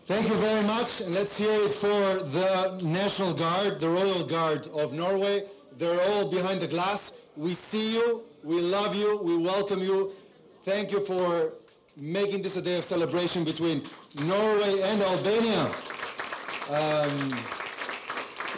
Thank you very much, and let's hear it for the National Guard, the Royal Guard of Norway. They're all behind the glass. We see you, we love you, we welcome you. Thank you for making this a day of celebration between Norway and Albania.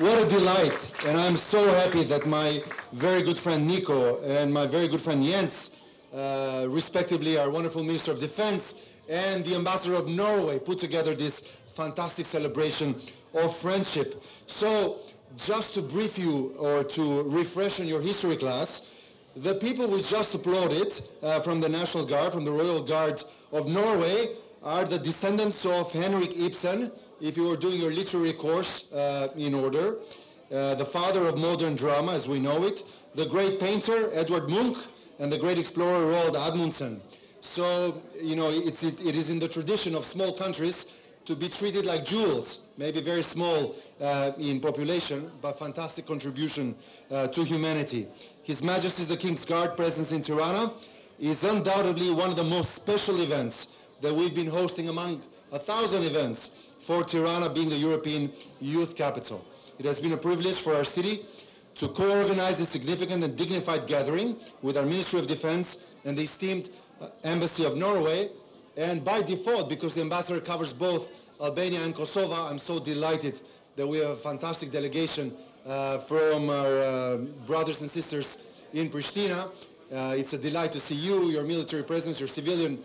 What a delight, and I'm so happy that my very good friend Nico and my very good friend Jens, respectively our wonderful Minister of Defense and the Ambassador of Norway, put together this fantastic celebration of friendship. So, just to brief you or to refresh on your history class, the people we just applauded from the National Guard, from the Royal Guard of Norway, are the descendants of Henrik Ibsen, if you were doing your literary course in order, the father of modern drama as we know it, the great painter Edvard Munch, and the great explorer Roald Amundsen. So, you know, it is in the tradition of small countries to be treated like jewels, maybe very small in population, but fantastic contribution to humanity. His Majesty's the King's Guard presence in Tirana is undoubtedly one of the most special events that we've been hosting among 1,000 events for Tirana being the European youth capital. It has been a privilege for our city to co-organize this significant and dignified gathering with our Ministry of Defense and the esteemed Embassy of Norway, and by default, because the ambassador covers both Albania and Kosovo, I'm so delighted that we have a fantastic delegation from our brothers and sisters in Pristina. It's a delight to see you, your military presence, your civilian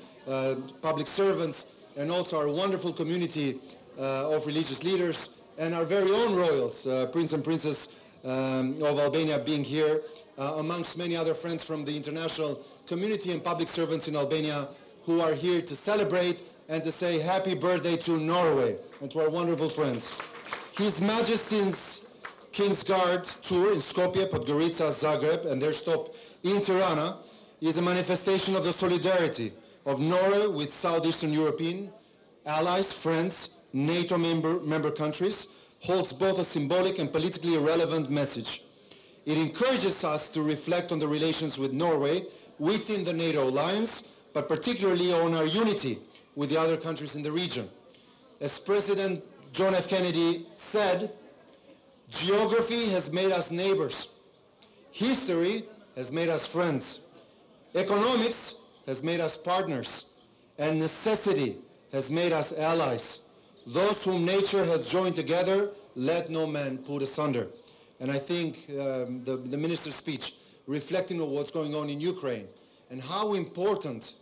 public servants, and also our wonderful community of religious leaders, and our very own royals, Prince and Princess of Albania being here, amongst many other friends from the international community and public servants in Albania who are here to celebrate and to say happy birthday to Norway and to our wonderful friends. His Majesty's King's Guard tour in Skopje, Podgorica, Zagreb, and their stop in Tirana is a manifestation of the solidarity of Norway with Southeastern European allies, friends, NATO member countries, holds both a symbolic and politically relevant message. It encourages us to reflect on the relations with Norway within the NATO alliance, but particularly on our unity with the other countries in the region. As President John F. Kennedy said, geography has made us neighbors. History has made us friends. Economics has made us partners. And necessity has made us allies. Those whom nature has joined together, let no man put asunder. And I think the minister's speech, reflecting on what's going on in Ukraine and how important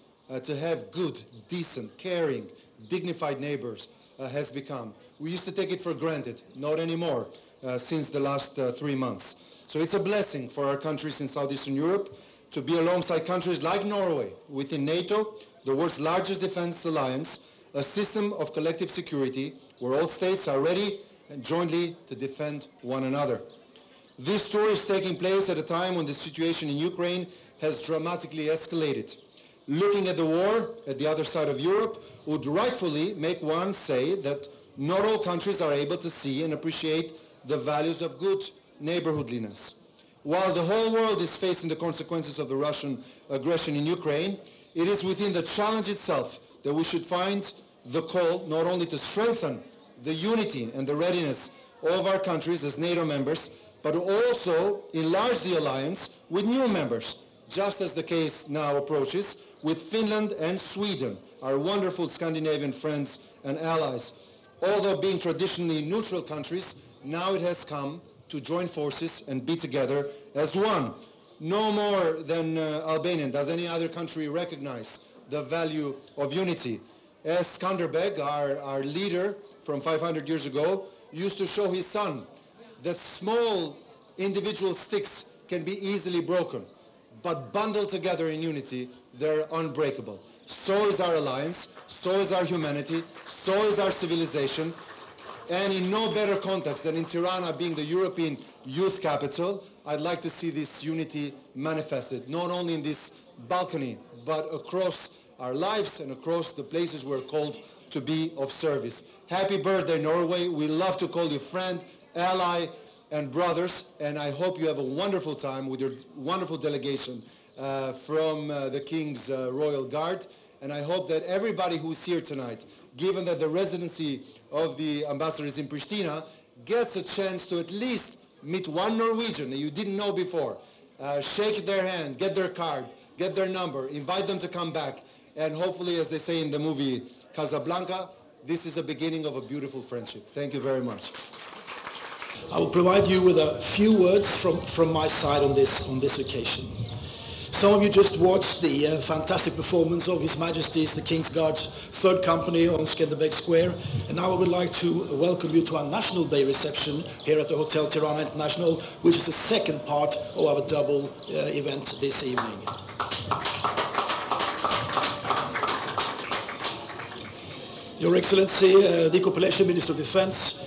to have good, decent, caring, dignified neighbors has become. We used to take it for granted, not anymore, since the last 3 months. So it's a blessing for our countries in Southeastern Europe to be alongside countries like Norway within NATO, the world's largest defense alliance, a system of collective security where all states are ready and jointly to defend one another. This tour is taking place at a time when the situation in Ukraine has dramatically escalated. Looking at the war at the other side of Europe would rightfully make one say that not all countries are able to see and appreciate the values of good neighborhoodliness. While the whole world is facing the consequences of the Russian aggression in Ukraine, it is within the challenge itself that we should find the call not only to strengthen the unity and the readiness of our countries as NATO members, but also enlarge the alliance with new members, just as the case now approaches with Finland and Sweden, our wonderful Scandinavian friends and allies. Although being traditionally neutral countries, now it has come to join forces and be together as one. No more than Albania does any other country recognize the value of unity. As Skanderbeg, our leader from 500 years ago, used to show his son that small individual sticks can be easily broken, but bundled together in unity, they're unbreakable. So is our alliance, so is our humanity, so is our civilization, and in no better context than in Tirana being the European youth capital, I'd like to see this unity manifested, not only in this balcony, but across our lives and across the places we're called to be of service. Happy birthday, Norway. We love to call you friend, ally, and brothers, and I hope you have a wonderful time with your wonderful delegation from the King's Royal Guard. And I hope that everybody who's here tonight, given that the residency of the ambassador is in Pristina, gets a chance to at least meet one Norwegian that you didn't know before. Shake their hand, get their card, get their number, invite them to come back, and hopefully, as they say in the movie Casablanca, this is a beginning of a beautiful friendship. Thank you very much. I will provide you with a few words from my side on this occasion. Some of you just watched the fantastic performance of His Majesty's the King's Guard's Third Company on Skanderbeg Square, and now I would like to welcome you to our National Day reception here at the Hotel Tirana International, which is the second part of our double event this evening. Your Excellency, Nico Pelesci, Minister of Defense,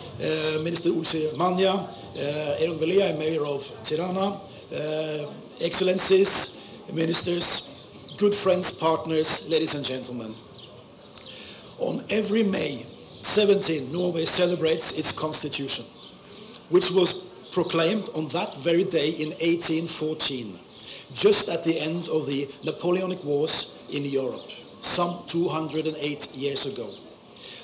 Minister Ulse Manja, Aaron Velia, Mayor of Tirana, Excellencies, Ministers, good friends, partners, ladies and gentlemen. On every May 17, Norway celebrates its constitution, which was proclaimed on that very day in 1814, just at the end of the Napoleonic Wars in Europe, some 208 years ago.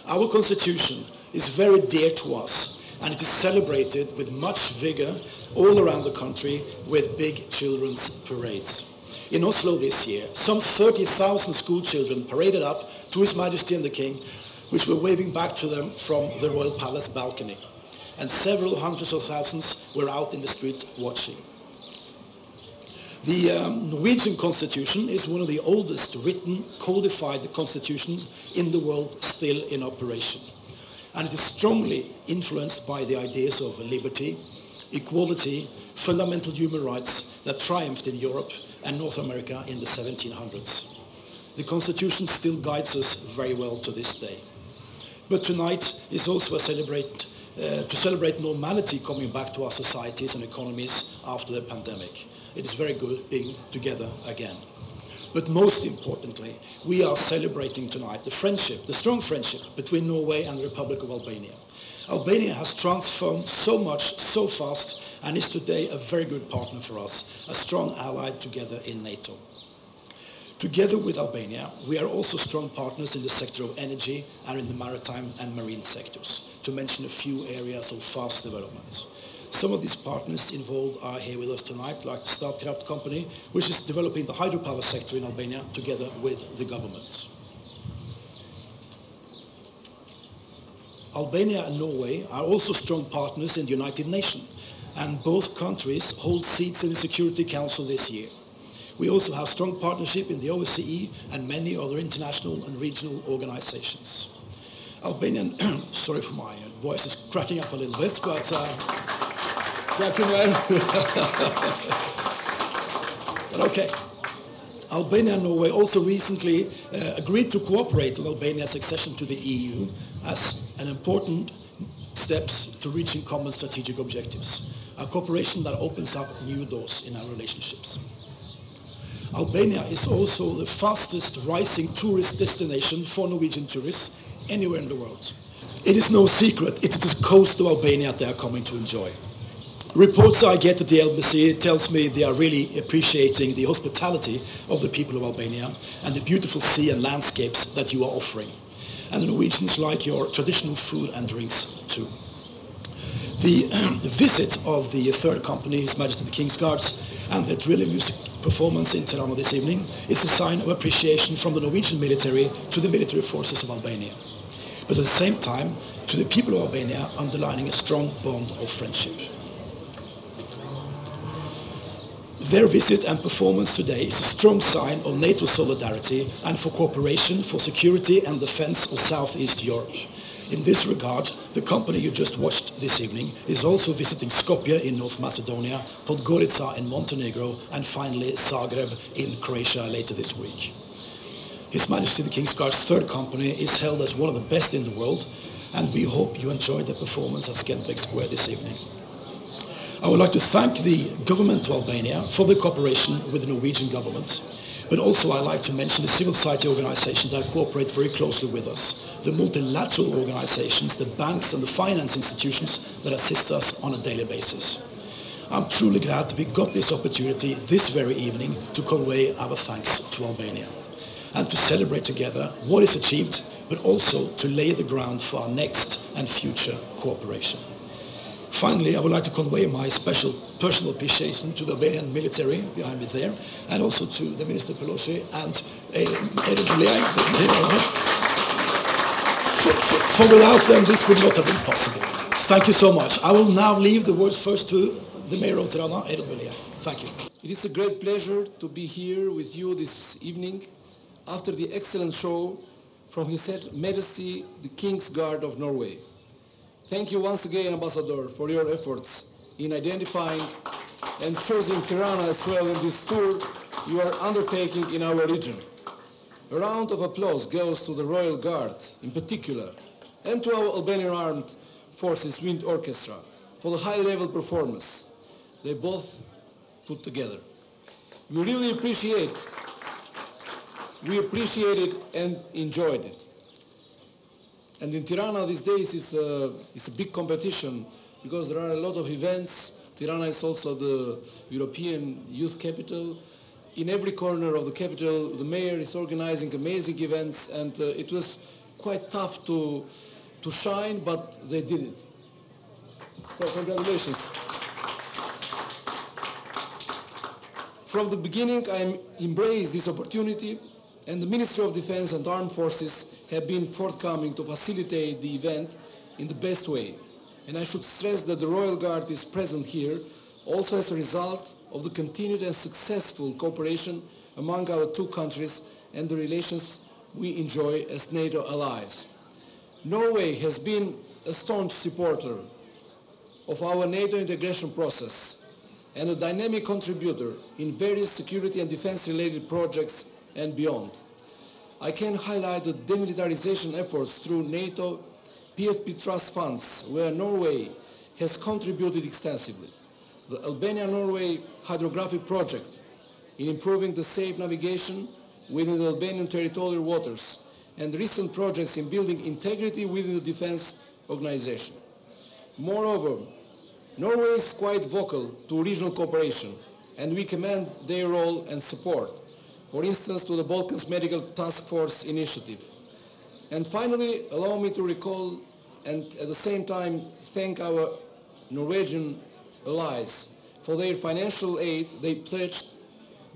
Our constitution is very dear to us, and it is celebrated with much vigor all around the country with big children's parades. In Oslo this year, some 30,000 school children paraded up to His Majesty and the King, which were waving back to them from the Royal Palace balcony. And several hundreds of thousands were out in the street watching. The Norwegian constitution is one of the oldest written, codified constitutions in the world still in operation. And it is strongly influenced by the ideas of liberty, equality, fundamental human rights that triumphed in Europe and North America in the 1700s. The Constitution still guides us very well to this day. But tonight is also to celebrate normality coming back to our societies and economies after the pandemic. It is very good being together again. But most importantly, we are celebrating tonight the friendship, the strong friendship between Norway and the Republic of Albania. Albania has transformed so much, so fast, and is today a very good partner for us, a strong ally together in NATO. Together with Albania, we are also strong partners in the sector of energy and in the maritime and marine sectors, to mention a few areas of fast development. Some of these partners involved are here with us tonight, like the Statkraft company, which is developing the hydropower sector in Albania together with the government. Albania and Norway are also strong partners in the United Nations, and both countries hold seats in the Security Council this year. We also have strong partnership in the OSCE and many other international and regional organizations. Albanian, sorry for my voice is cracking up a little bit, but cracking well. But okay. Albania and Norway also recently agreed to cooperate on Albania's accession to the EU as an important steps to reaching common strategic objectives, a cooperation that opens up new doors in our relationships. Albania is also the fastest rising tourist destination for Norwegian tourists anywhere in the world. It is no secret, it is the coast of Albania they are coming to enjoy. Reports I get at the embassy tells me they are really appreciating the hospitality of the people of Albania and the beautiful sea and landscapes that you are offering. And the Norwegians like your traditional food and drinks too. The visit of the third company, His Majesty the King's Guards, and the drilling music performance in Tirana this evening is a sign of appreciation from the Norwegian military to the military forces of Albania. But at the same time, to the people of Albania, underlining a strong bond of friendship. Their visit and performance today is a strong sign of NATO solidarity and for cooperation for security and defense of Southeast Europe. In this regard, the company you just watched this evening is also visiting Skopje in North Macedonia, Podgorica in Montenegro, and finally Zagreb in Croatia later this week. His Majesty the King's Guard's third company is held as one of the best in the world, and we hope you enjoyed the performance at Skanderbeg Square this evening. I would like to thank the government of Albania for the cooperation with the Norwegian government, but also I'd like to mention the civil society organizations that cooperate very closely with us, the multilateral organizations, the banks and the finance institutions that assist us on a daily basis. I'm truly glad that we got this opportunity this very evening to convey our thanks to Albania. and to celebrate together what is achieved, but also to lay the ground for our next and future cooperation. Finally, I would like to convey my special personal appreciation to the Albanian military behind me there, and also to the Minister Pelosi and for without them this would not have been possible. Thank you so much. I will now leave the words first to the Mayor of Tirana, Edith Belia. Thank you. It is a great pleasure to be here with you this evening after the excellent show from His Majesty the King's Guard of Norway. Thank you once again, Ambassador, for your efforts in identifying and choosing Tirana as well in this tour you are undertaking in our region. A round of applause goes to the Royal Guard in particular and to our Albanian Armed Forces Wind Orchestra for the high-level performance they both put together. We really appreciate it and enjoyed it. And in Tirana these days it's a big competition because there are a lot of events. Tirana is also the European youth capital. In every corner of the capital, the mayor is organizing amazing events, and it was quite tough to shine, but they did it. So congratulations. From the beginning, I embraced this opportunity, and the Ministry of Defense and Armed Forces have been forthcoming to facilitate the event in the best way. And I should stress that the Royal Guard is present here also as a result of the continued and successful cooperation among our two countries and the relations we enjoy as NATO allies. Norway has been a staunch supporter of our NATO integration process and a dynamic contributor in various security and defense-related projects and beyond. I can highlight the demilitarization efforts through NATO PFP trust funds, where Norway has contributed extensively. The Albania-Norway hydrographic project in improving the safe navigation within the Albanian territorial waters, and recent projects in building integrity within the defense organization. Moreover, Norway is quite vocal to regional cooperation, and we commend their role and support, for instance, to the Balkans Medical Task Force initiative. And finally, allow me to recall and at the same time thank our Norwegian allies for their financial aid they pledged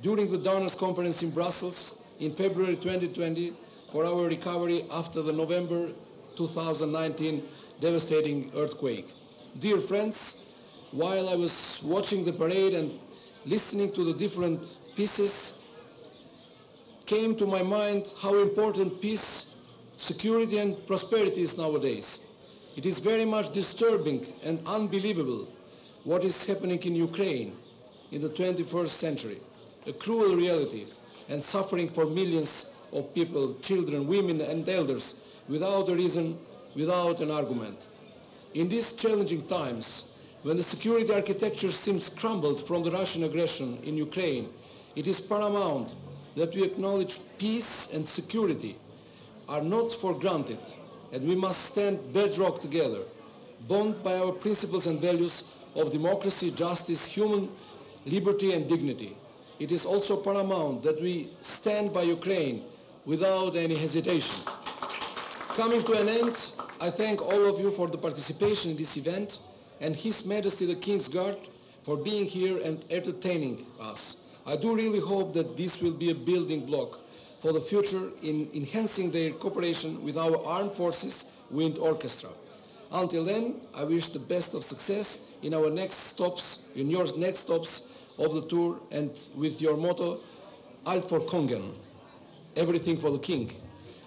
during the Donors Conference in Brussels in February 2020 for our recovery after the November 2019 devastating earthquake. Dear friends, while I was watching the parade and listening to the different pieces, came to my mind how important peace, security and prosperity is nowadays. It is very much disturbing and unbelievable what is happening in Ukraine in the 21st century. A cruel reality and suffering for millions of people, children, women and elders, without a reason, without an argument. In these challenging times, when the security architecture seems crumbled from the Russian aggression in Ukraine, it is paramount that we acknowledge peace and security are not for granted, and we must stand bedrock together, bound by our principles and values of democracy, justice, human liberty and dignity. It is also paramount that we stand by Ukraine without any hesitation. Coming to an end, I thank all of you for the participation in this event and His Majesty the King's Guard for being here and entertaining us. I do really hope that this will be a building block for the future in enhancing their cooperation with our armed forces wind orchestra. Until then, I wish the best of success in our next stops, in your next stops of the tour, and with your motto, Allt for Kongen, everything for the King.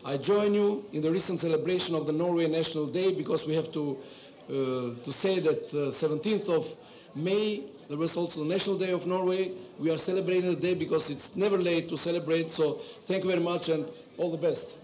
I join you in the recent celebration of the Norway National Day, because we have to say that 17th of May, there was also the National Day of Norway. We are celebrating the day because it's never late to celebrate, so thank you very much and all the best.